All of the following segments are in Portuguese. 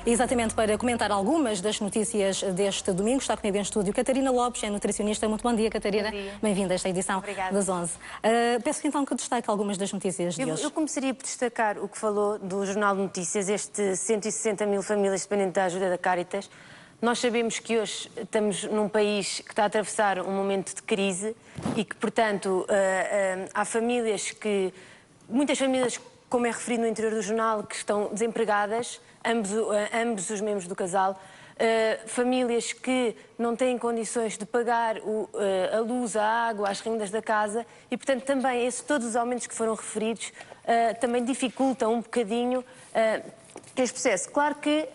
Exatamente, para comentar algumas das notícias deste domingo, está comigo em estúdio Catarina Lopes, é nutricionista. Muito bom dia, Catarina. Bem-vinda a esta edição das 11. Peço então que destaque algumas das notícias de hoje. Eu começaria por destacar o que falou do Jornal de Notícias, este 160 mil famílias dependentes da ajuda da Caritas. Nós sabemos que hoje estamos num país que está a atravessar um momento de crise e que, portanto, há famílias que... Muitas famílias, como é referido no interior do jornal, que estão desempregadas, ambos os membros do casal, famílias que não têm condições de pagar a luz, a água, as rendas da casa e, portanto, também todos os aumentos que foram referidos também dificultam um bocadinho este processo. Claro que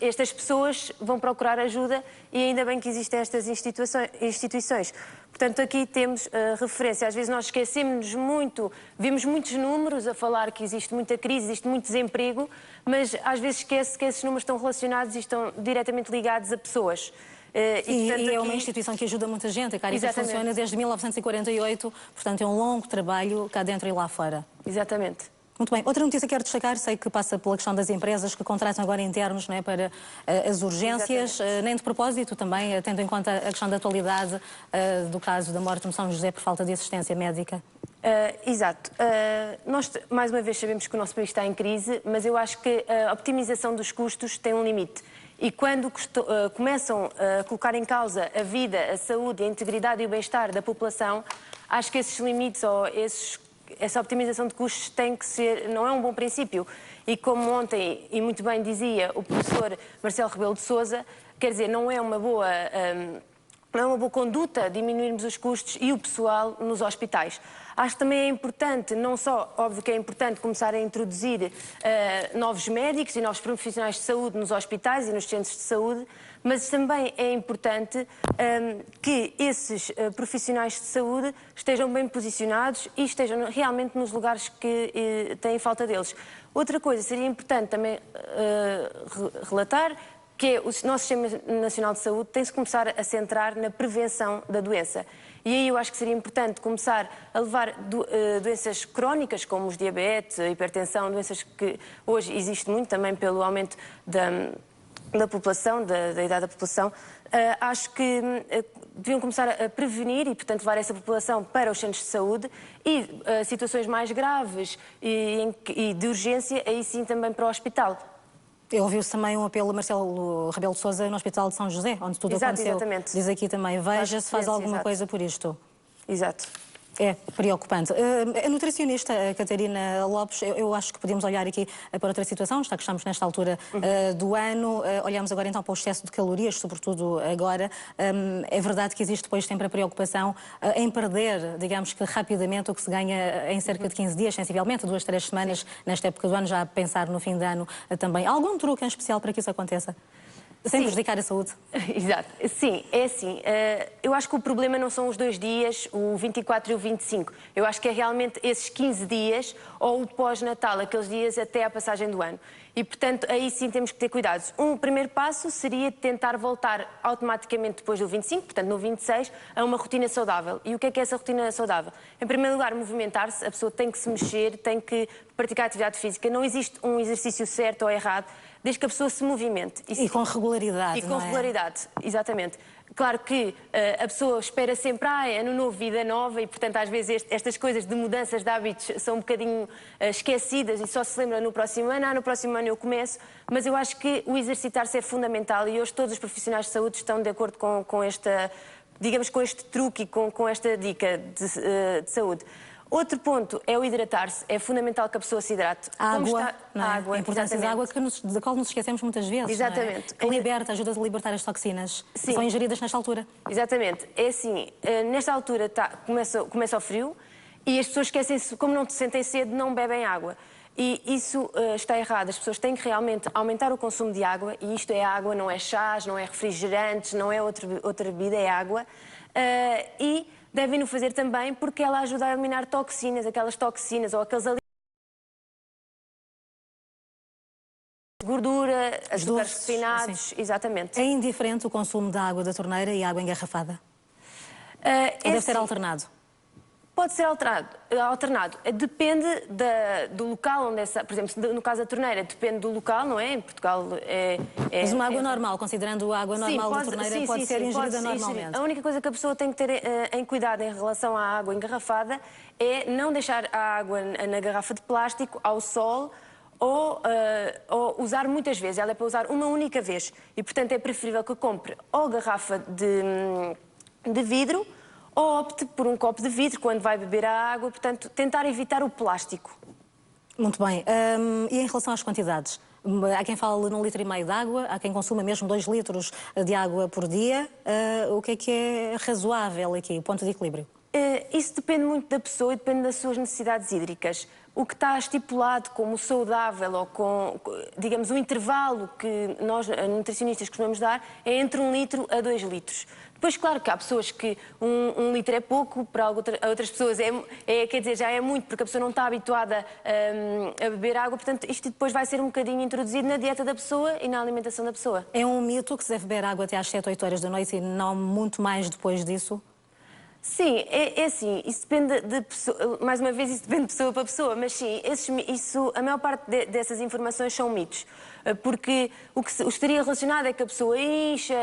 estas pessoas vão procurar ajuda e ainda bem que existem estas instituições. Portanto, aqui temos referência. Às vezes nós esquecemos muito, vemos muitos números a falar que existe muita crise, existe muito desemprego, mas às vezes esquece que esses números estão relacionados e estão diretamente ligados a pessoas. E é uma instituição que ajuda muita gente. A Caritas funciona desde 1948, portanto é um longo trabalho cá dentro e lá fora. Exatamente. Muito bem. Outra notícia que quero destacar, sei que passa pela questão das empresas que contratam agora internos, não é, para as urgências, nem de propósito também, tendo em conta a questão da atualidade do caso da morte no São José por falta de assistência médica. Exato. Nós, mais uma vez, sabemos que o nosso país está em crise, mas eu acho que a optimização dos custos tem um limite. E quando começam a colocar em causa a vida, a saúde, a integridade e o bem-estar da população, acho que esses limites ou essa optimização de custos tem que ser, não é um bom princípio. E como ontem, e muito bem dizia o professor Marcelo Rebelo de Sousa, quer dizer, não é uma boa conduta diminuirmos os custos e o pessoal nos hospitais. Acho que também é importante, não só, óbvio que é importante começar a introduzir novos médicos e novos profissionais de saúde nos hospitais e nos centros de saúde, mas também é importante que esses profissionais de saúde estejam bem posicionados e estejam realmente nos lugares que têm falta deles. Outra coisa seria importante também relatar que o nosso Sistema Nacional de Saúde tem-se começar a centrar na prevenção da doença. E aí eu acho que seria importante começar a levar doenças crónicas, como os diabetes, a hipertensão, doenças que hoje existem muito também pelo aumento da população, da idade da população. Acho que deviam começar a prevenir e, portanto, levar essa população para os centros de saúde e situações mais graves e de urgência, aí sim também para o hospital. Ouviu-se também um apelo a Marcelo Rebelo de Sousa no Hospital de São José, onde tudo aconteceu. Exatamente. Diz aqui também, veja se faz alguma coisa por isto. Exato. É preocupante. A nutricionista Catarina Lopes, eu acho que podemos olhar aqui para outra situação, já que estamos nesta altura do ano. Olhamos agora então para o excesso de calorias, sobretudo agora. É verdade que existe depois sempre a preocupação em perder, digamos que rapidamente, o que se ganha em cerca de 15 dias, sensivelmente, 2, 3 semanas, nesta época do ano, já a pensar no fim de ano também. Algum truque em especial para que isso aconteça? Sem prejudicar a saúde. Exato. Sim, é assim. Eu acho que o problema não são os 2 dias, o 24 e o 25. Eu acho que é realmente esses 15 dias ou o pós-natal, aqueles dias até à passagem do ano. E, portanto, aí sim temos que ter cuidados. Um primeiro passo seria tentar voltar automaticamente depois do 25, portanto no 26, a uma rotina saudável. E o que é essa rotina saudável? Em primeiro lugar, movimentar-se. A pessoa tem que se mexer, tem que praticar atividade física. Não existe um exercício certo ou errado, desde que a pessoa se movimente. E com regularidade, E com regularidade, exatamente. Claro que a pessoa espera sempre, ano novo, vida nova, e portanto às vezes estas coisas de mudanças de hábitos são um bocadinho esquecidas e só se lembra no próximo ano, no próximo ano eu começo, mas eu acho que o exercitar-se é fundamental e hoje todos os profissionais de saúde estão de acordo com esta, digamos, com este truque e com esta dica de saúde. Outro ponto é o hidratar-se. É fundamental que a pessoa se hidrate. A água, a importância da água da qual nos esquecemos muitas vezes. Exatamente. Não é? Que liberta, ajuda a libertar as toxinas que são ingeridas nesta altura. Exatamente. É assim, nesta altura começa o frio e as pessoas esquecem-se, como não sentem sede, não bebem água. E isso está errado. As pessoas têm que realmente aumentar o consumo de água, e isto é água, não é chás, não é refrigerantes, não é outra bebida, é água. E devem-no fazer também porque ela ajuda a eliminar toxinas, aquelas toxinas ou aqueles alimentos, gordura, açúcares refinados, exatamente. É indiferente o consumo da água da torneira e água engarrafada? Ou deve ser alternado? Pode ser alternado. Depende do local onde essa... Por exemplo, no caso da torneira, depende do local, não é? Em Portugal Mas uma água normal, considerando a água normal da torneira, pode ser ingerida normalmente. A única coisa que a pessoa tem que ter em cuidado em relação à água engarrafada é não deixar a água na garrafa de plástico ao sol ou usar muitas vezes. Ela é para usar uma única vez. E, portanto, é preferível que compre ou garrafa de vidro ou opte por um copo de vidro quando vai beber a água, portanto, tentar evitar o plástico. Muito bem. E em relação às quantidades? Há quem fale num litro e meio de água, há quem consuma mesmo 2 litros de água por dia. O que é razoável aqui, o ponto de equilíbrio? Isso depende muito da pessoa e depende das suas necessidades hídricas. O que está estipulado como saudável ou com, digamos, o intervalo que nós, nutricionistas, costumamos dar é entre 1 litro a 2 litros. Depois, claro que há pessoas que 1 litro é pouco, para outras pessoas quer dizer, já é muito, porque a pessoa não está habituada a beber água, portanto, isto depois vai ser um bocadinho introduzido na dieta da pessoa e na alimentação da pessoa. É um mito que se deve beber água até às 7, 8 horas da noite e não muito mais depois disso? Sim, é assim, isso depende de pessoa, mais uma vez, isso depende de pessoa para pessoa, mas sim, a maior parte dessas informações são mitos, porque o que estaria relacionado é que a pessoa incha,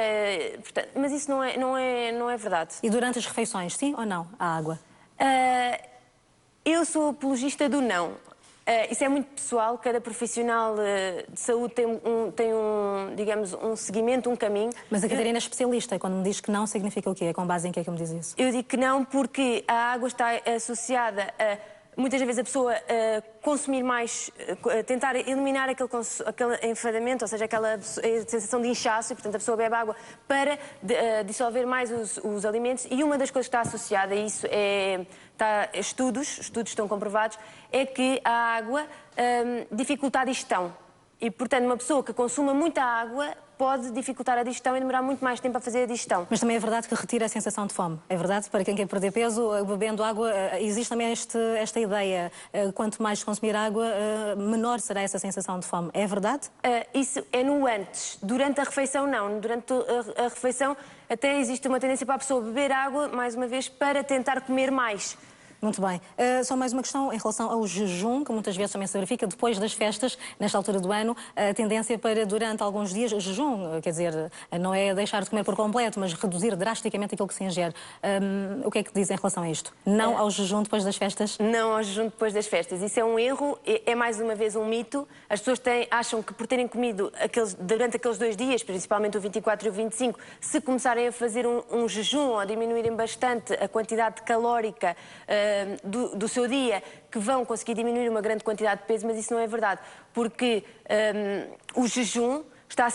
portanto, mas isso não é verdade. E durante as refeições, sim ou não, a água? Eu sou apologista do não. Isso é muito pessoal, cada profissional de saúde tem digamos, um seguimento, um caminho. Mas a Catarina é especialista, quando me diz que não, significa o quê? É com base em que é que me diz isso? Eu digo que não porque a água está associada a, muitas vezes, a pessoa consumir mais, tentar eliminar aquele enfadamento, ou seja, aquela sensação de inchaço, e, portanto, a pessoa bebe água para dissolver mais os alimentos, e uma das coisas que está associada a isso estudos estão comprovados, é que a água dificulta a digestão. E, portanto, uma pessoa que consuma muita água pode dificultar a digestão e demorar muito mais tempo a fazer a digestão. Mas também é verdade que retira a sensação de fome. É verdade? Para quem quer perder peso, bebendo água, existe também esta ideia. Quanto mais consumir água, menor será essa sensação de fome. É verdade? Isso é no antes. Durante a refeição, não. Durante a refeição, até existe uma tendência para a pessoa beber água, mais uma vez, para tentar comer mais. Muito bem. Só mais uma questão em relação ao jejum, que muitas vezes também se verifica depois das festas, nesta altura do ano, a tendência para durante alguns dias, jejum, quer dizer, não é deixar de comer por completo, mas reduzir drasticamente aquilo que se ingere. O que é que diz em relação a isto? Não ao jejum depois das festas? Não ao jejum depois das festas. Isso é um erro, é mais uma vez um mito. As pessoas acham que por terem comido durante aqueles 2 dias, principalmente o 24 e o 25, se começarem a fazer um jejum ou a diminuírem bastante a quantidade calórica do seu dia, que vão conseguir diminuir uma grande quantidade de peso, mas isso não é verdade, porque o jejum está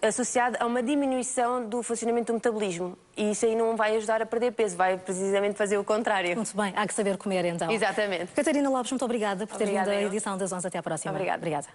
associado a uma diminuição do funcionamento do metabolismo e isso aí não vai ajudar a perder peso, vai precisamente fazer o contrário. Muito bem, há que saber comer então. Exatamente. Catarina Lopes, muito obrigada por ter vindo à edição das 11. Até à próxima. Obrigada. Obrigada.